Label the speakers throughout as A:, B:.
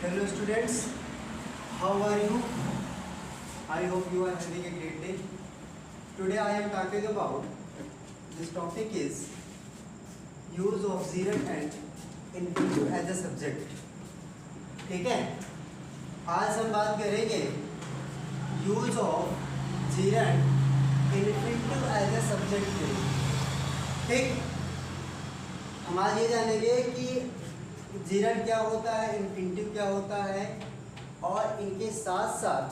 A: Hello students, how are you? I hope you are having a great day. Today I am talking about, this topic is use of gerund and infinitive as a subject. ठीक है, आज हम बात करेंगे use of gerund infinitive as a subject के। ठीक, हम आज ये जानेंगे कि gerund क्या होता है, infinitive क्या होता है, और इनके साथ साथ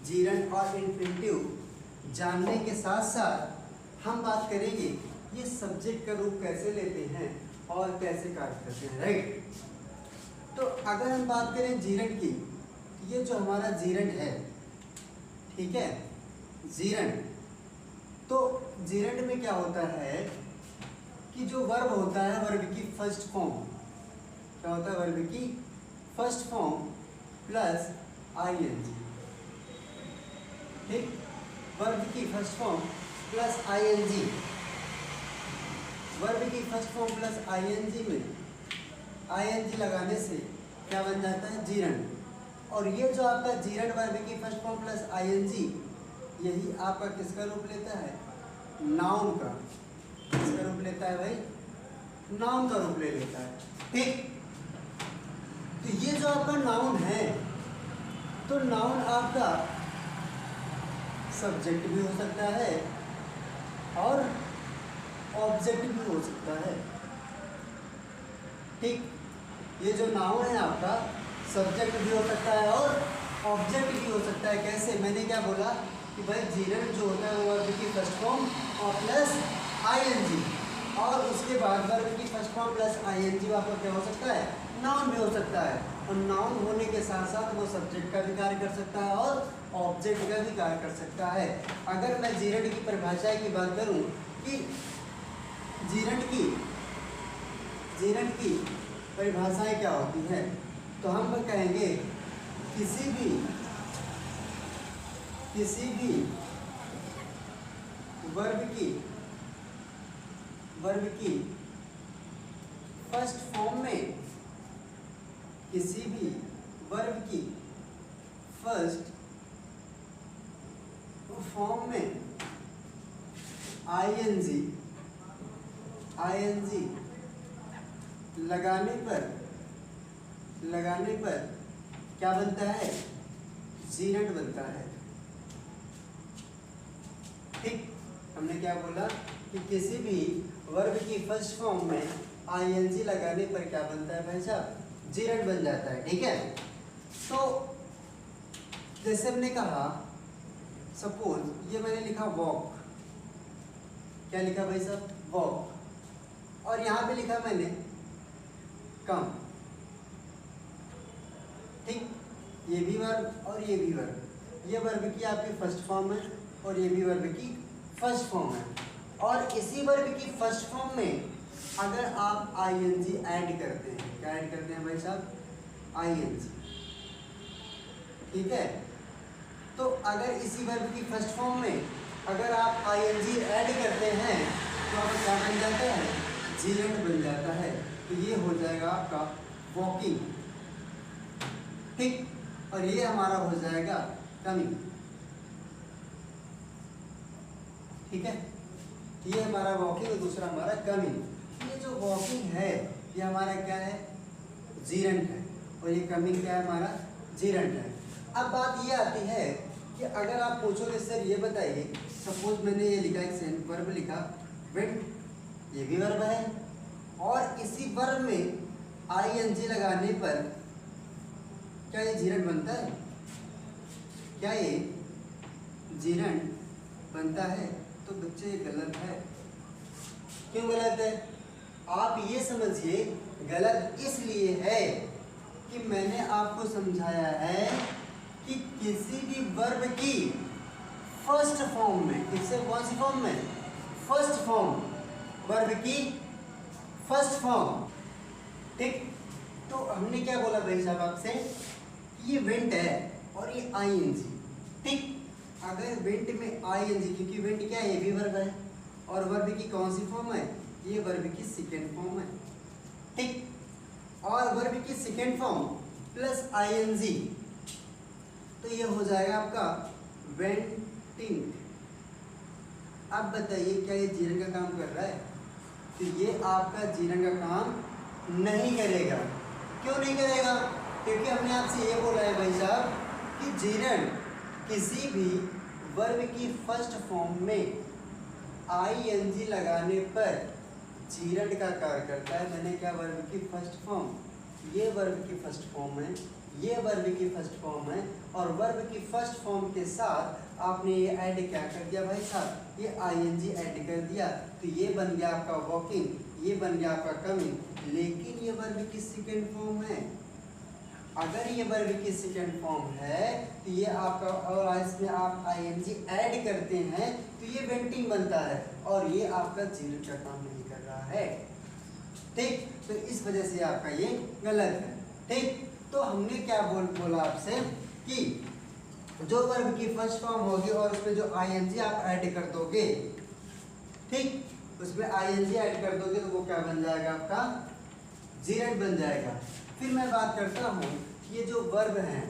A: gerund और infinitive जानने के साथ साथ हम बात करेंगे ये सब्जेक्ट का रूप कैसे लेते हैं और कैसे कार्य करते हैं। राइट, तो अगर हम बात करें gerund की, ये जो हमारा gerund है, ठीक है, gerund, तो gerund में क्या होता है कि जो वर्ब होता है, वर्ब की फर्स्ट फॉर्म क्या होता है, वर्ब की फर्स्ट फॉर्म प्लस आईएनजी। ठीक, वर्ब की first form plus ING, verb की फर्स्ट फॉर्म प्लस आईएनजी में आईएनजी लगाने से क्या बन जाता है, gerund। और ये जो आपका gerund वर्ब की फर्स्ट फॉर्म प्लस आईएनजी, यही आपका किसका रूप लेता है, नाउन का। किसका रूप लेता है भाई, नाउन का रूप ले लेता है। ठीक, तो ये जो आपका नाउन है, तो नाउन आपका सब्जेक्ट भी हो सकता है और ऑब्जेक्ट भी हो सकता है। ठीक, ये जो नाउन है आपका सब्जेक्ट भी हो सकता है और ऑब्जेक्ट भी हो सकता है। कैसे, मैंने क्या बोला कि भाई gerund जो होता है वो वर्ब की फर्स्ट फॉर्म और प्लस आईएनजी, और उसके बाद वर्ब की फर्स्ट फॉर्म प्लस आईएनजी आपका क्या हो सकता है, नाउन भी हो सकता है। और नाउन होने के साथ साथ वो सब्जेक्ट का भी कार्य कर सकता है और ऑब्जेक्ट का भी कार्य कर सकता है। अगर मैं gerund की परिभाषा की बात करूं कि gerund की परिभाषाएं क्या होती है, तो हम कहेंगे किसी भी वर्ब की फर्स्ट फॉर्म में, किसी भी वर्ब की फर्स्ट फॉर्म में आईएनजी लगाने पर क्या बनता है, gerund बनता है। ठीक, हमने क्या बोला कि किसी भी वर्ब की फर्स्ट फॉर्म में आईएनजी लगाने पर क्या बनता है भाई साहब, gerund बन जाता है। ठीक है, तो जैसे हमने कहा, सपोज ये मैंने लिखा वॉक, क्या लिखा भाई साहब, वॉक, और यहाँ पे लिखा मैंने कम। ठीक, ये भी वर्ब और ये भी वर्ब, ये वर्ब की आपकी फर्स्ट फॉर्म है और ये भी वर्ब की फर्स्ट फॉर्म है। और इसी वर्ब की फर्स्ट फॉर्म में अगर आप आईएनजी ऐड करते हैं, क्या ऐड करते हैं भाई साहब, आईएनजी। ठीक है, तो अगर इसी वर्ब की फर्स्ट फॉर्म में अगर आप आईएनजी ऐड करते हैं तो आपका क्या बन जाता है, gerund बन जाता है। तो ये हो जाएगा आपका वॉकिंग। ठीक, और ये हमारा हो जाएगा कमिंग। ठीक है, ये हमारा वॉकिंग और दूसरा हमारा कमिंग। ये जो वॉकिंग है ये हमारा क्या है, gerund है, और ये कमिंग क्या है, हमारा gerund है। अब बात ये आती है कि अगर आप पूछोगे सर ये बताइए, सपोज मैंने ये लिखा, एक वर्ब लिखा वेंट, ये भी वर्ब है, और इसी वर्ब में आईएनजी लगाने पर क्या ये gerund बनता है, क्या ये gerund बनता है? तो बच्चे ये गलत है। क्यों गलत है, आप ये समझिए, गलत इसलिए है कि मैंने आपको समझाया है कि किसी भी वर्ब की फर्स्ट फॉर्म में, किससे, कौन सी फॉर्म में, फर्स्ट फॉर्म, वर्ब की फर्स्ट फॉर्म। ठीक, तो हमने क्या बोला भाई साहब आपसे, ये वेंट है और ये आईएनजी। ठीक, अगर वेंट में आईएनजी, क्योंकि वेंट क्या है, ये भी वर्ब है, और वर्ब की कौन सी फॉर्म है, ये वर्ब की सेकेंड फॉर्म है। ठीक, और वर्ब की सेकेंड फॉर्म प्लस आईएनजी, तो ये हो जाएगा आपका वेंटिंग। अब बताइए क्या ये जीरन का काम कर रहा है? तो ये आपका जीरन का काम नहीं करेगा। क्यों नहीं करेगा? क्योंकि हमने आपसे ये बोला है भाई साहब कि जीरन किसी भी वर्ब की फर्स्ट फॉर्म में आईएनजी लगाने पर जीरन का कार्य करता है। मैंने क्या, वर्ब की फर्स्ट फॉर्म, ये वर्ब की फर्स्ट फॉर्म है, ये वर्ब की फर्स्ट फॉर्म है, और वर्ब की फर्स्ट फॉर्म के साथ आपने ये ऐड क्या कर दिया भाई साहब, ये आईएनजी ऐड कर दिया, तो ये बन गया आपका वॉकिंग, ये बन गया आपका कमिंग। लेकिन ये वर्ब की सेकंड फॉर्म है। अगर ये वर्ब की सेकंड फॉर्म है तो ये आपका, और इसमें आप आईएनजी ऐड करते हैं तो ये वेंटिंग बनता है, और ये आपका जीरन का काम नहीं कर रहा है। ठीक, तो इस वजह से आपका ये गलत है। ठीक, तो हमने क्या बोला आपसे कि जो वर्ब की फर्स्ट फॉर्म होगी और उसमें जो आईएनजी आप ऐड कर दोगे, ठीक, उसमें आईएनजी ऐड कर दोगे तो वो क्या बन जाएगा, आपका जीरन बन जाएगा। फिर मैं बात करता हूँ ये जो वर्ब हैं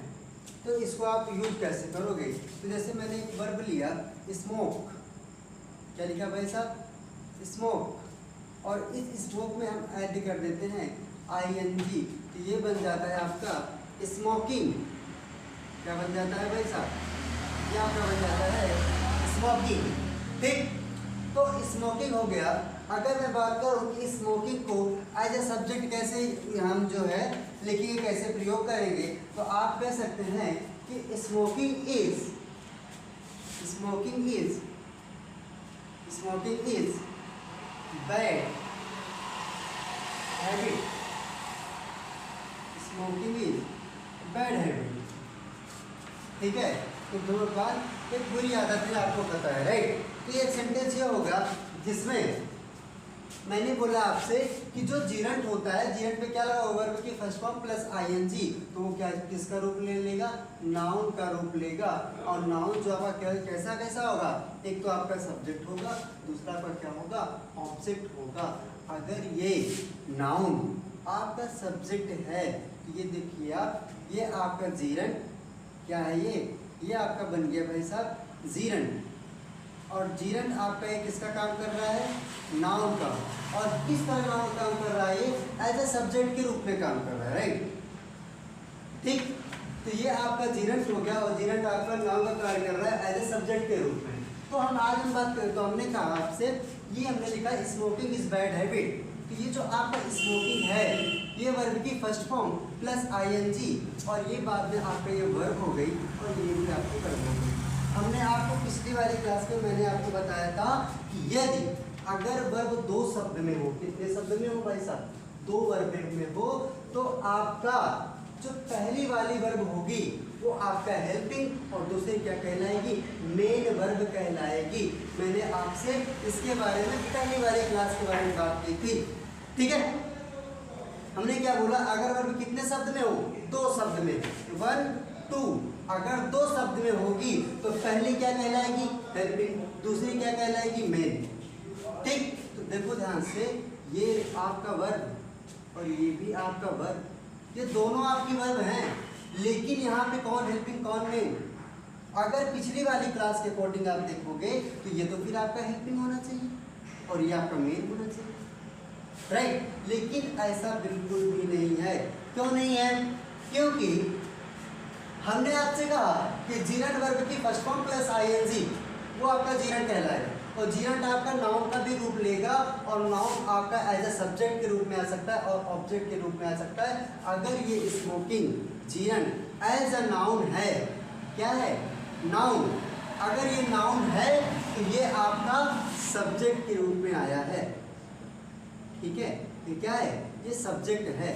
A: तो इसको आप यूज कैसे करोगे। तो जैसे मैंने एक वर्ब लिया स्मोक, क्या लिखा भाई साहब, स्मोक, और इस स्मोक में हम ऐड कर देते हैं आईएनजी, तो ये बन जाता है आपका स्मोकिंग। क्या बन जाता है भाई साहब, ये आपका बन जाता है स्मोकिंग। ठीक, तो स्मोकिंग हो गया। अगर मैं बात करूँ कि स्मोकिंग को एज ए सब्जेक्ट कैसे हम जो है लिखेंगे, कैसे प्रयोग करेंगे, तो आप कह सकते हैं कि smoking is bad habit, smoking is bad habit. ठीक है, तो धूम्रपान एक बुरी आदत है, आपको पता है, राइट। तो एक सेंटेंस ये होगा जिसमें मैंने बोला आपसे कि जो जीरंट होता है, जीरंट में क्या लगा, वर्ब की फर्स्ट फॉर्म प्लस आईएनजी, तो वो क्या किसका रूप ले लेगा, नाउन का रूप लेगा। और नाउन जो आपका कैसा कैसा होगा, एक तो आपका सब्जेक्ट होगा, दूसरा आपका क्या होगा, ऑब्जेक्ट होगा। अगर ये नाउन आपका सब्जेक्ट है तो ये देखिए आप, ये आपका जीरंट क्या है, ये आपका बन गया भाई साहब जीरंट। और जीरंट आपका ये किसका काम कर रहा है, नाउन का। और किस तरह नाउन काम कर रहा है, ये एज ए सब्जेक्ट के रूप में काम कर रहा है, राइट। ठीक, तो ये आपका जीरंट हो गया, और जीरंट आपका नाउन का कार्य कर रहा है एज ए सब्जेक्ट के रूप में। तो हम बात करें तो हमने कहा आपसे, ये हमने लिखा स्मोकिंग इज बैड हैबिट। तो ये जो आपका स्मोकिंग है ये वर्ब की फर्स्ट फॉर्म प्लस आईएनजी, और ये बाद में आपका ये वर्ब हो गई, और ये भी आपकी वर्ब हो गई। हमने आपको पिछली वाली क्लास में मैंने आपको बताया था कि यदि अगर वर्ब दो शब्द में हो, कितने शब्द में हो भाई साहब, दो वर्ब में हो, तो आपका जो पहली वाली वर्ब होगी वो आपका हेल्पिंग, और दूसरी क्या कहलाएगी, मेन वर्ब कहलाएगी। मैंने आपसे इसके बारे में पहली वाली क्लास के बारे में बात की थी। ठीक है, हमने क्या बोला, अगर वर्ब कितने शब्द में हो, दो शब्द में, 1 2, अगर दो शब्द में होगी तो पहली क्या कहलाएगी, हेल्पिंग, दूसरी क्या कहलाएगी, मेन। ठीक, तो देखो ध्यान से, ये आपका वर्ब और ये भी आपका वर्ब, ये दोनों आपकी वर्ब हैं, लेकिन यहाँ पे कौन हेल्पिंग कौन मेन। अगर पिछली वाली क्लास के अकॉर्डिंग आप देखोगे तो ये तो फिर आपका हेल्पिंग होना चाहिए और ये आपका मेन होना चाहिए, राइट। लेकिन ऐसा बिल्कुल भी नहीं है। क्यों नहीं है, क्योंकि हमने आपसे कहा कि जीरंट वर्ब की फर्स्ट फॉर्म प्लस आईएनजी वो आपका जीरंट कहलाएगा, और जीरंट आपका नाउन का भी रूप लेगा, और नाउन आपका एज ए सब्जेक्ट के रूप में आ सकता है और ऑब्जेक्ट के रूप में आ सकता है। अगर ये स्मोकिंग जीरंट एज अ नाउन है, क्या है, नाउन, अगर ये नाउन है तो ये आपका सब्जेक्ट के रूप में आया है। ठीक है, ये क्या है, ये सब्जेक्ट है।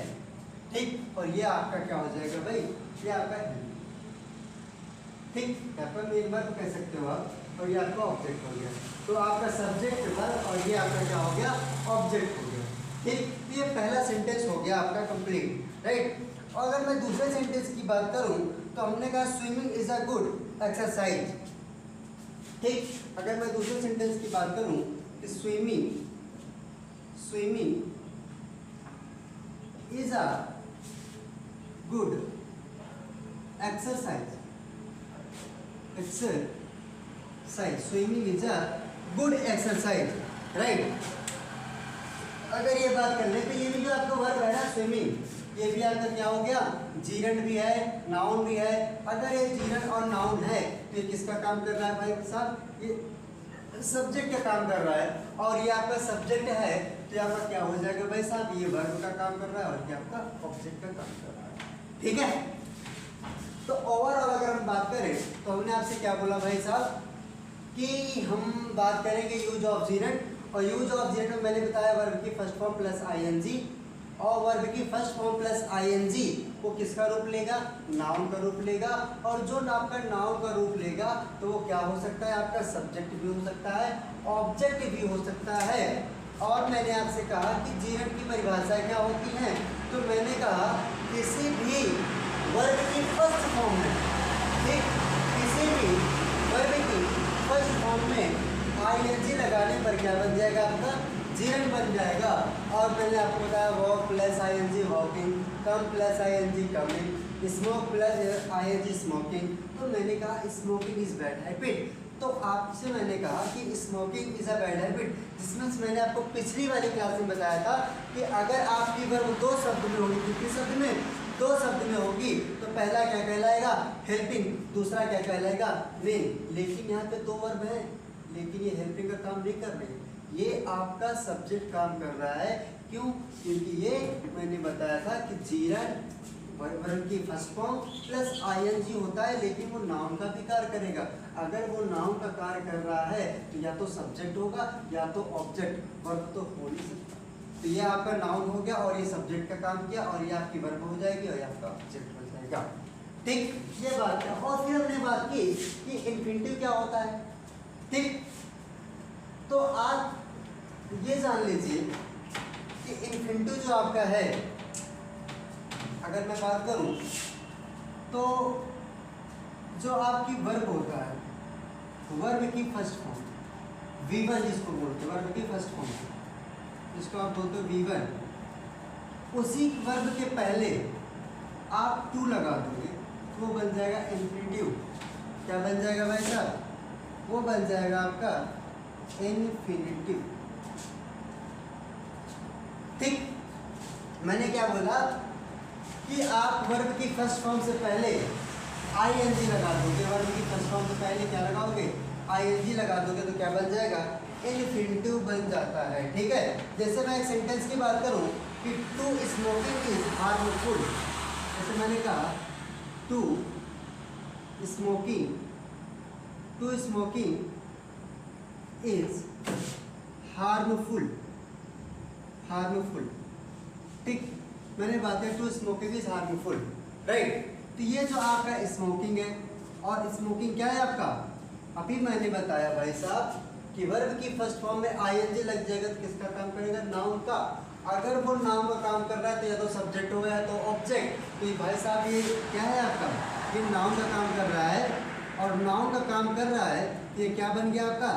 A: ठीक, और ये आपका क्या हो जाएगा भाई, ये आपका, ठीक, यहाँ पर मेन वर्ब कह सकते हो आप, और ये आपका ऑब्जेक्ट हो गया। तो आपका सब्जेक्ट वर्ब और ये आपका क्या हो गया, ऑब्जेक्ट हो गया। ठीक, तो ये पहला सेंटेंस हो गया आपका कंप्लीट, राइट। और अगर मैं दूसरे सेंटेंस की बात करूं तो हमने कहा swimming is a good exercise. ठीक, अगर मैं दूसरे सेंटेंस की बात करूं कि swimming is a good exercise, swimming is a good exercise, right. अगर ये बात कर ले तो ये भी जो आपका वर्ब है ना स्विमिंग, ये भी आपका क्या हो गया, जीरंड भी है, नाउन भी है। अगर ये जीरंड और नाउन है तो ये किसका काम कर रहा है भाई साहब, ये सब्जेक्ट का काम कर रहा है। और ये आपका सब्जेक्ट है तो ये आपका क्या हो जाएगा भाई साहब, ये वर्ब का काम कर रहा है और ये आपका ऑब्जेक्ट का काम कर रहा है, ठीक है। तो ओवरऑल अगर हम बात करें तो हमने आपसे क्या बोला भाई साहब कि हम बात करेंगे यूज ऑफ जीरंड, और यूज ऑफ जीरंड में मैंने बताया वर्ब की फर्स्ट फॉर्म प्लस आईएनजी, और वर्ब की फर्स्ट फॉर्म प्लस आईएनजी वो किसका रूप लेगा, नाउन का रूप लेगा। और जो आपका नाउन का रूप लेगा तो वो क्या हो सकता है, आपका सब्जेक्ट भी हो सकता है, ऑब्जेक्ट भी हो सकता है। और मैंने आपसे कहा कि जीरंड की परिभाषा क्या होती है, तो मैंने कहा किसी भी वर्ब की फर्स्ट फॉर्म में, ठीक, किसी भी वर्ब की फर्स्ट फॉर्म में आईएनजी लगाने पर क्या बन जाएगा, आपका जीरंड बन जाएगा। और मैंने आपको बताया walk plus ING walking, come plus ING coming, smoke plus ING smoking. तो मैंने कहा स्मोकिंग इज बैड हैबिट, तो आपसे मैंने कहा कि smoking is a bad habit, जिसमें मैंने आपको पिछली वाली क्लास में बताया था कि अगर आपकी वर्ब दो शब्द में होगी, कितने शब्द में, दो शब्द में होगी, तो पहला क्या कहलाएगा, हेल्पिंग, दूसरा क्या कहलाएगा, विन। लेकिन यहाँ पे दो वर्ब है, लेकिन ये हेल्पिंग का काम नहीं कर रहे, ये आपका सब्जेक्ट काम कर रहा है। क्यों, क्योंकि ये मैंने बताया था कि जीरंड वर्ब की फर्स्ट फॉर्म प्लस आईएनजी होता है, लेकिन वो नाउन का भी कार्य करेगा। अगर वो नाउन का कार्य कर रहा है तो या तो सब्जेक्ट होगा या तो ऑब्जेक्ट, वर्ब तो हो नहीं सकता। तो ये आपका नाउन हो गया और ये सब्जेक्ट का काम किया, और ये आपकी वर्ब हो जाएगी और ये आपका ऑब्जेक्ट हो जाएगा, ठीक, ये बात है। और फिर हमने बात की कि इन्फिनिटिव क्या होता है, ठीक। तो आप ये जान लीजिए कि इन्फिनिटिव जो आपका है, अगर मैं बात करूं तो जो आपकी वर्ब होता है, वर्ब की फर्स्ट फॉर्म V1 जिसको बोलते हैं, वर्ब की फर्स्ट फॉर्म जिसको आप बोलते हो V1, उसी वर्ब के पहले आप टू लगा दोगे तो वो बन जाएगा इन्फिनिटिव। क्या बन जाएगा भाई साहब, वो बन जाएगा आपका इन्फिनिटिव, ठीक। मैंने क्या बोला कि आप वर्ब की फर्स्ट फॉर्म से पहले आईएनजी लगा दोगे, वर्ब की फर्स्ट फॉर्म से पहले क्या लगाओगे, आईएनजी लगा दोगे, तो क्या बन जाएगा, इन्फिनिटिव बन जाता है, ठीक है। जैसे मैं एक सेंटेंस की बात करूं कि टू स्मोकिंग इज हार्मफुल, जैसे मैंने कहा टू स्मोकिंग इज हार्मफुल, ठीक। मैंने बात है to smoking is harmful, right. तो ये जो आपका स्मोकिंग है, और स्मोकिंग क्या है आपका, अभी मैंने बताया भाई साहब कि वर्ब की फर्स्ट फॉर्म में आईएनजी लग जाएगा तो किसका काम करेगा, नाउन का। अगर वो नाउन का काम कर रहा है तो या तो सब्जेक्ट होगा या तो ऑब्जेक्ट। तो भाई साहब ये क्या है आपका, ये नाउन का काम कर रहा है, और नाउन का काम कर रहा है तो ये क्या बन गया आपका,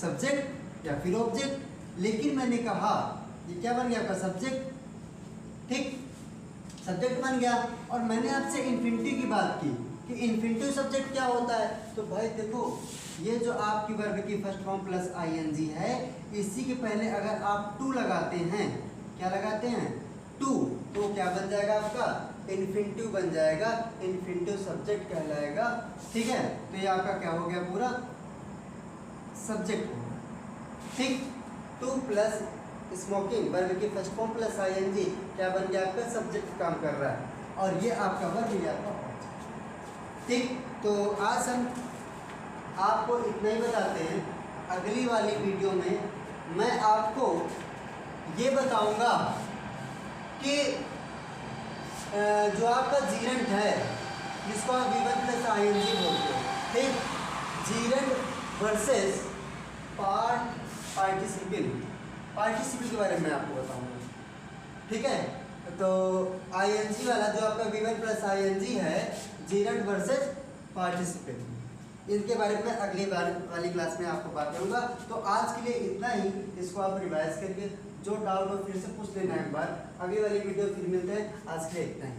A: सब्जेक्ट या फिर ऑब्जेक्ट। लेकिन मैंने कहा ये क्या बन गया आपका, सब्जेक्ट, ठीक, सब्जेक्ट बन गया। और मैंने आपसे इन्फिनिटिव की बात की कि इन्फिनिटिव सब्जेक्ट क्या होता है, तो भाई देखो ये जो आपकी वर्ब की फर्स्ट फॉर्म प्लस आईएनजी है, इसी के पहले अगर आप टू लगाते हैं, क्या लगाते हैं, टू, तो क्या बन जाएगा आपका, इन्फिनिटिव बन जाएगा, इन्फिनिटिव सब्जेक्ट कहलाएगा, ठीक है। तो ये आपका क्या हो गया, पूरा सब्जेक्ट हो गया, ठीक। टू प्लस स्मोकिंग वर्ब की फर्स्ट फॉर्म प्लस आईएनजी क्या बन गया, आपका सब्जेक्ट काम कर रहा है, और ये आपका वर्ब, ये आपका ऑब्जेक्ट, ठीक। तो आज हम आपको इतना ही बताते हैं। अगली वाली वीडियो में मैं आपको ये बताऊंगा कि जो आपका जीरंड है, जिसको आप V1 प्लस आईएनजी बोलते हो, ठीक, जीरंड वर्सेस पार्टिसिपल के बारे में आपको बताऊंगा, ठीक है। तो आईएनजी वाला जो आपका V1 प्लस आईएनजी है, जीरंड वर्सेस पार्टिसिपल, इनके बारे में अगली बार वाली क्लास में आपको बात करूंगा। तो आज के लिए इतना ही, इसको आप रिवाइज करके जो डाउट हो फिर से पूछ लेना एक बार। अगली वाली वीडियो फिर मिलते हैं, आज के लिए इतना ही।